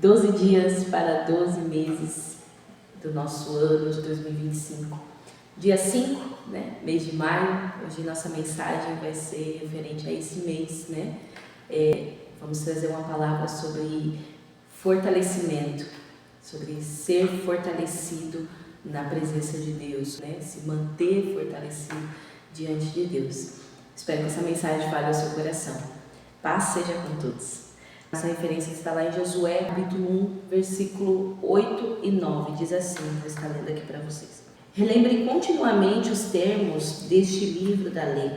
12 dias para 12 meses do nosso ano de 2025. Dia 5, né? Mês de maio. Hoje nossa mensagem vai ser referente a esse mês, né? Vamos trazer uma palavra sobre fortalecimento, sobre ser fortalecido na presença de Deus, né? Se manter fortalecido diante de Deus. Espero que essa mensagem fale ao seu coração. Paz seja com todos. Essa referência está lá em Josué, capítulo 1, versículo 8 e 9. Diz assim, vou estar lendo aqui para vocês. Relembre continuamente os termos deste livro da lei.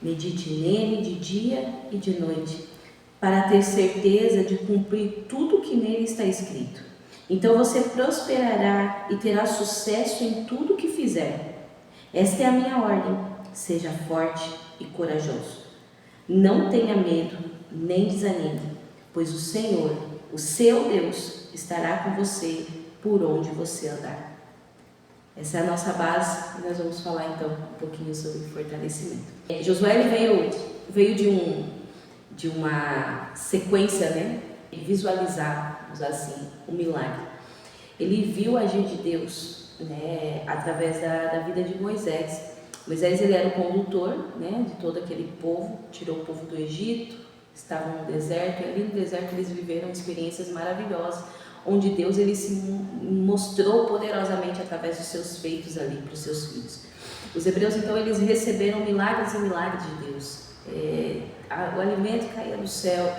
Medite nele de dia e de noite, para ter certeza de cumprir tudo o que nele está escrito. Então você prosperará e terá sucesso em tudo o que fizer. Esta é a minha ordem. Seja forte e corajoso. Não tenha medo, nem desanime, pois o Senhor, o seu Deus, estará com você por onde você andar. Essa é a nossa base e nós vamos falar então um pouquinho sobre fortalecimento. Josué veio de uma sequência, né? Visualizar, vamos usar assim, um milagre. Ele viu a agir de Deus, né? Através da vida de Moisés. Moisés, ele era o condutor, né? De todo aquele povo, tirou o povo do Egito, estavam no deserto, e ali no deserto eles viveram experiências maravilhosas, onde Deus ele se mostrou poderosamente através dos seus feitos ali para os seus filhos. Os hebreus então eles receberam milagres e milagres de Deus. O alimento caía do céu,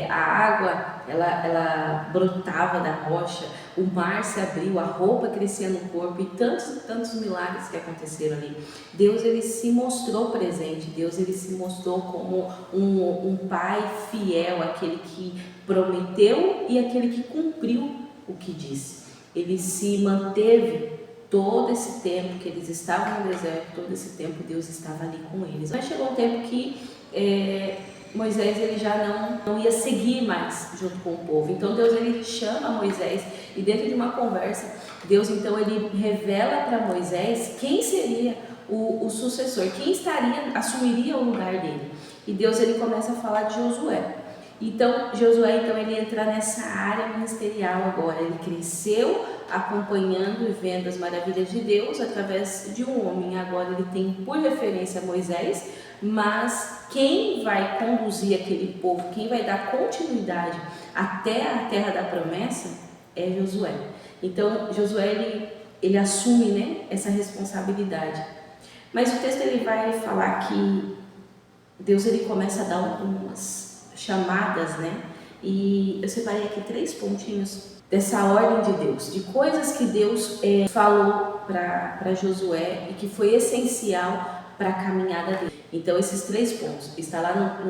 a água ela brotava da rocha, o mar se abriu, a roupa crescia no corpo e tantos milagres que aconteceram ali. Deus ele se mostrou presente, Deus ele se mostrou como um pai fiel, aquele que prometeu e aquele que cumpriu o que disse. Ele se manteve todo esse tempo que eles estavam no deserto, todo esse tempo Deus estava ali com eles. Mas chegou um tempo que Moisés ele já não ia seguir mais junto com o povo. Então Deus ele chama Moisés e dentro de uma conversa, Deus então ele revela para Moisés quem seria o sucessor, quem assumiria o lugar dele. E Deus ele começa a falar de Josué. Então, Josué, ele entra nessa área ministerial agora. Ele cresceu acompanhando e vendo as maravilhas de Deus através de um homem. Agora ele tem por referência Moisés, mas quem vai conduzir aquele povo, quem vai dar continuidade até a terra da promessa é Josué. Então, Josué, ele assume, né, essa responsabilidade. Mas o texto ele vai falar que Deus ele começa a dar algumas chamadas, né? E eu separei aqui 3 pontinhos dessa ordem de Deus, de coisas que Deus falou para Josué e que foi essencial para a caminhada dele. Então esses 3 pontos, está lá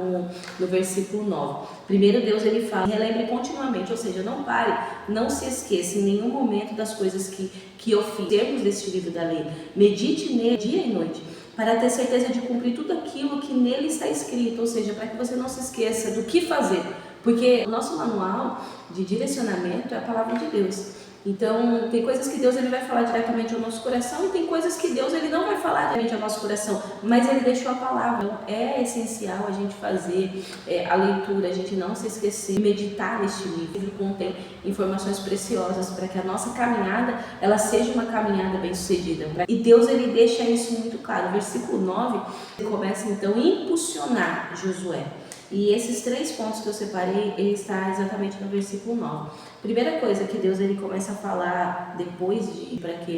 no versículo 9. Primeiro Deus ele fala, relembre continuamente, ou seja, não pare, não se esqueça em nenhum momento das coisas que eu fiz, termos deste livro da lei, medite nele dia e noite, para ter certeza de cumprir tudo aquilo que nele está escrito, ou seja, para que você não se esqueça do que fazer, porque o nosso manual de direcionamento é a palavra de Deus. Então, tem coisas que Deus ele vai falar diretamente ao nosso coração e tem coisas que Deus ele não vai falar diretamente ao nosso coração, mas ele deixou a palavra. Então, é essencial a gente fazer a leitura, a gente não se esquecer, meditar neste livro. Ele contém informações preciosas para que a nossa caminhada ela seja uma caminhada bem sucedida. E Deus ele deixa isso muito claro. O versículo 9 ele começa então a impulsionar Josué. E esses 3 pontos que eu separei, ele está exatamente no versículo 9. Primeira coisa que Deus ele começa a falar depois para que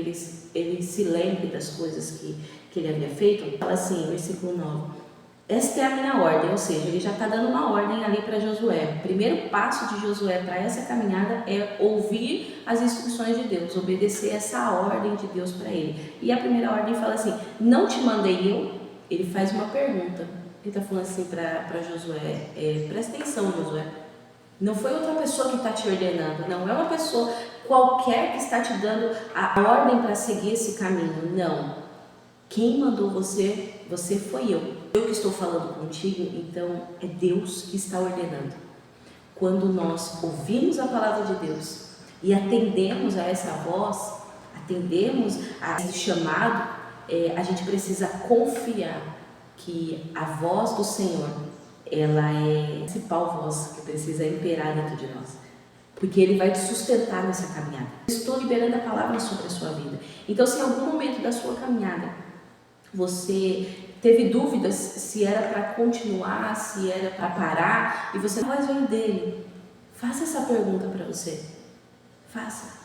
ele se lembre das coisas que ele havia feito, fala assim, versículo 9. Esta é a minha ordem, ou seja, ele já está dando uma ordem ali para Josué. O primeiro passo de Josué para essa caminhada é ouvir as instruções de Deus, obedecer essa ordem de Deus para ele. E a primeira ordem fala assim, não te mandei eu? Ele faz uma pergunta. Ele está falando assim para Josué, presta atenção, Josué. Não foi outra pessoa que está te ordenando, não é uma pessoa qualquer que está te dando a ordem para seguir esse caminho, não. Quem mandou você foi eu. Eu que estou falando contigo, então é Deus que está ordenando. Quando nós ouvimos a palavra de Deus e atendemos a essa voz, atendemos a esse chamado, a gente precisa confiar que a voz do Senhor, ela é a principal voz que precisa imperar dentro de nós. porque Ele vai te sustentar nessa caminhada. Estou liberando a palavra sobre a sua vida. Então, se em algum momento da sua caminhada você teve dúvidas se era para continuar, se era para parar, e você não veio dele, faça essa pergunta para você. Faça.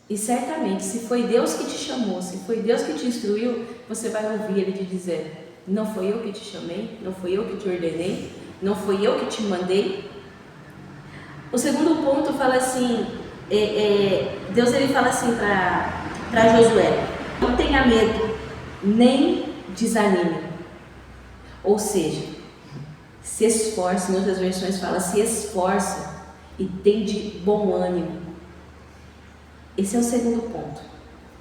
E certamente, se foi Deus que te chamou, se foi Deus que te instruiu, você vai ouvir Ele te dizer: não foi eu que te chamei, não foi eu que te ordenei, não foi eu que te mandei. O segundo ponto fala assim, Deus ele fala assim para Josué: não tenha medo, nem desanime. Ou seja, se esforce, em outras versões fala, se esforça e tem de bom ânimo. Esse é o segundo ponto.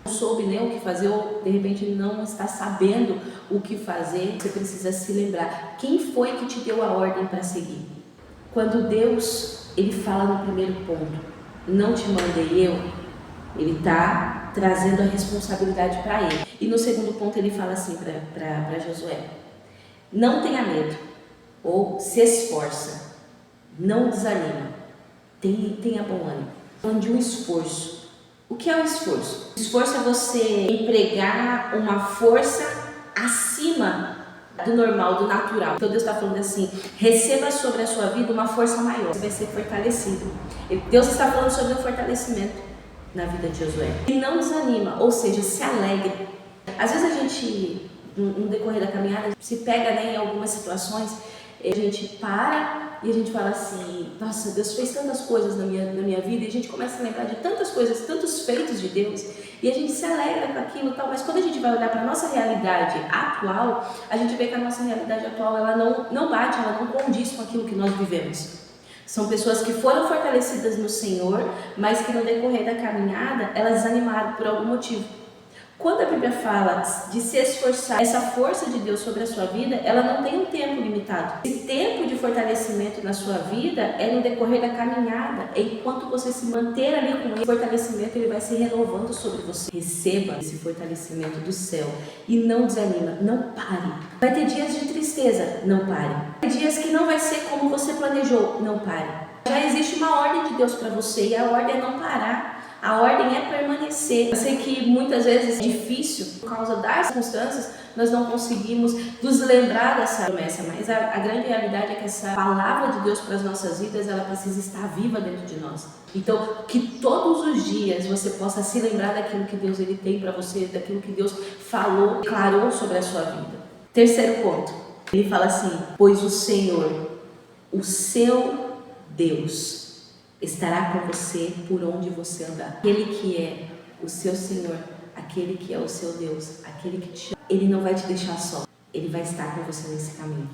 Não soube nem o que fazer, ou de repente não está sabendo o que fazer, você precisa se lembrar: quem foi que te deu a ordem para seguir? Quando Deus ele fala no primeiro ponto, não te mandei eu, ele está trazendo a responsabilidade para ele. E no segundo ponto ele fala assim para Josué: não tenha medo, ou se esforça, não desanima, tenha bom ânimo. Falando de um esforço. O que é o esforço? O esforço é você empregar uma força acima do normal, do natural. Então Deus está falando assim: receba sobre a sua vida uma força maior, você vai ser fortalecido. Deus está falando sobre um fortalecimento na vida de Josué. E não desanima, ou seja, se alegre. Às vezes a gente, no decorrer da caminhada, se pega em algumas situações, a gente para e a gente fala assim: nossa, Deus fez tantas coisas na minha vida, e a gente começa a lembrar de tantas coisas, tantos feitos de Deus, e a gente se alegra com aquilo e tal, mas quando a gente vai olhar para a nossa realidade atual, a gente vê que a nossa realidade atual ela não bate, ela não condiz com aquilo que nós vivemos. São pessoas que foram fortalecidas no Senhor, mas que no decorrer da caminhada, elas desanimaram por algum motivo. Quando a Bíblia fala de se esforçar, essa força de Deus sobre a sua vida, ela não tem um tempo limitado. Esse tempo de fortalecimento na sua vida é no decorrer da caminhada. Enquanto você se manter ali com esse fortalecimento, ele vai se renovando sobre você. Receba esse fortalecimento do céu e não desanima, não pare. Vai ter dias de tristeza, não pare. Vai ter dias que não vai ser como você planejou, não pare. Já existe uma ordem de Deus para você e a ordem é não parar. A ordem é permanecer. Eu sei que muitas vezes é difícil, por causa das circunstâncias, nós não conseguimos nos lembrar dessa promessa, mas a grande realidade é que essa palavra de Deus para as nossas vidas, ela precisa estar viva dentro de nós. Então, que todos os dias você possa se lembrar daquilo que Deus ele tem para você, daquilo que Deus falou, declarou sobre a sua vida. Terceiro ponto, ele fala assim: pois o Senhor, o seu Deus, estará com você por onde você andar. Aquele que é o seu Senhor, aquele que é o seu Deus, aquele que te chama, ele não vai te deixar só. Ele vai estar com você nesse caminho.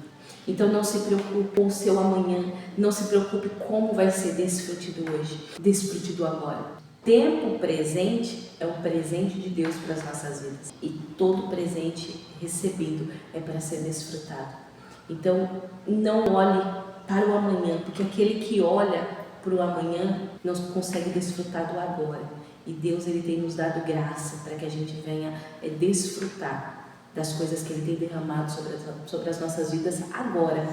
Então não se preocupe com o seu amanhã, não se preocupe como vai ser desfrute do hoje, desfrute do agora. Tempo presente é um presente de Deus para as nossas vidas. E todo presente recebido é para ser desfrutado. Então não olhe para o amanhã, porque aquele que olha para o amanhã não consegue desfrutar do agora. E Deus ele tem nos dado graça para que a gente venha desfrutar das coisas que Ele tem derramado sobre as nossas vidas agora,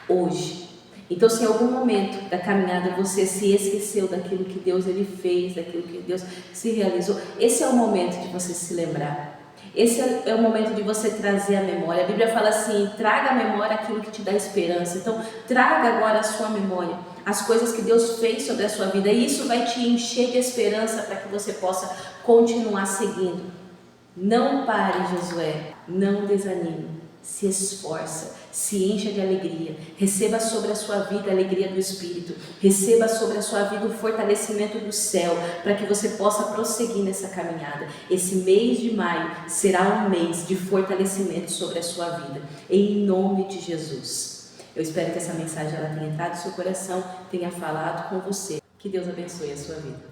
hoje. Então, se em algum momento da caminhada você se esqueceu daquilo que Deus ele fez, daquilo que Deus se realizou, esse é o momento de você se lembrar. Esse é o momento de você trazer a memória. A Bíblia fala assim: traga à memória aquilo que te dá esperança. Então, traga agora a sua memória as coisas que Deus fez sobre a sua vida. E isso vai te encher de esperança para que você possa continuar seguindo. Não pare, Josué. Não desanime. Se esforça. Se encha de alegria. Receba sobre a sua vida a alegria do Espírito. Receba sobre a sua vida o fortalecimento do céu, para que você possa prosseguir nessa caminhada. Esse mês de maio será um mês de fortalecimento sobre a sua vida. Em nome de Jesus. Eu espero que essa mensagem ela tenha entrado no seu coração, tenha falado com você. Que Deus abençoe a sua vida.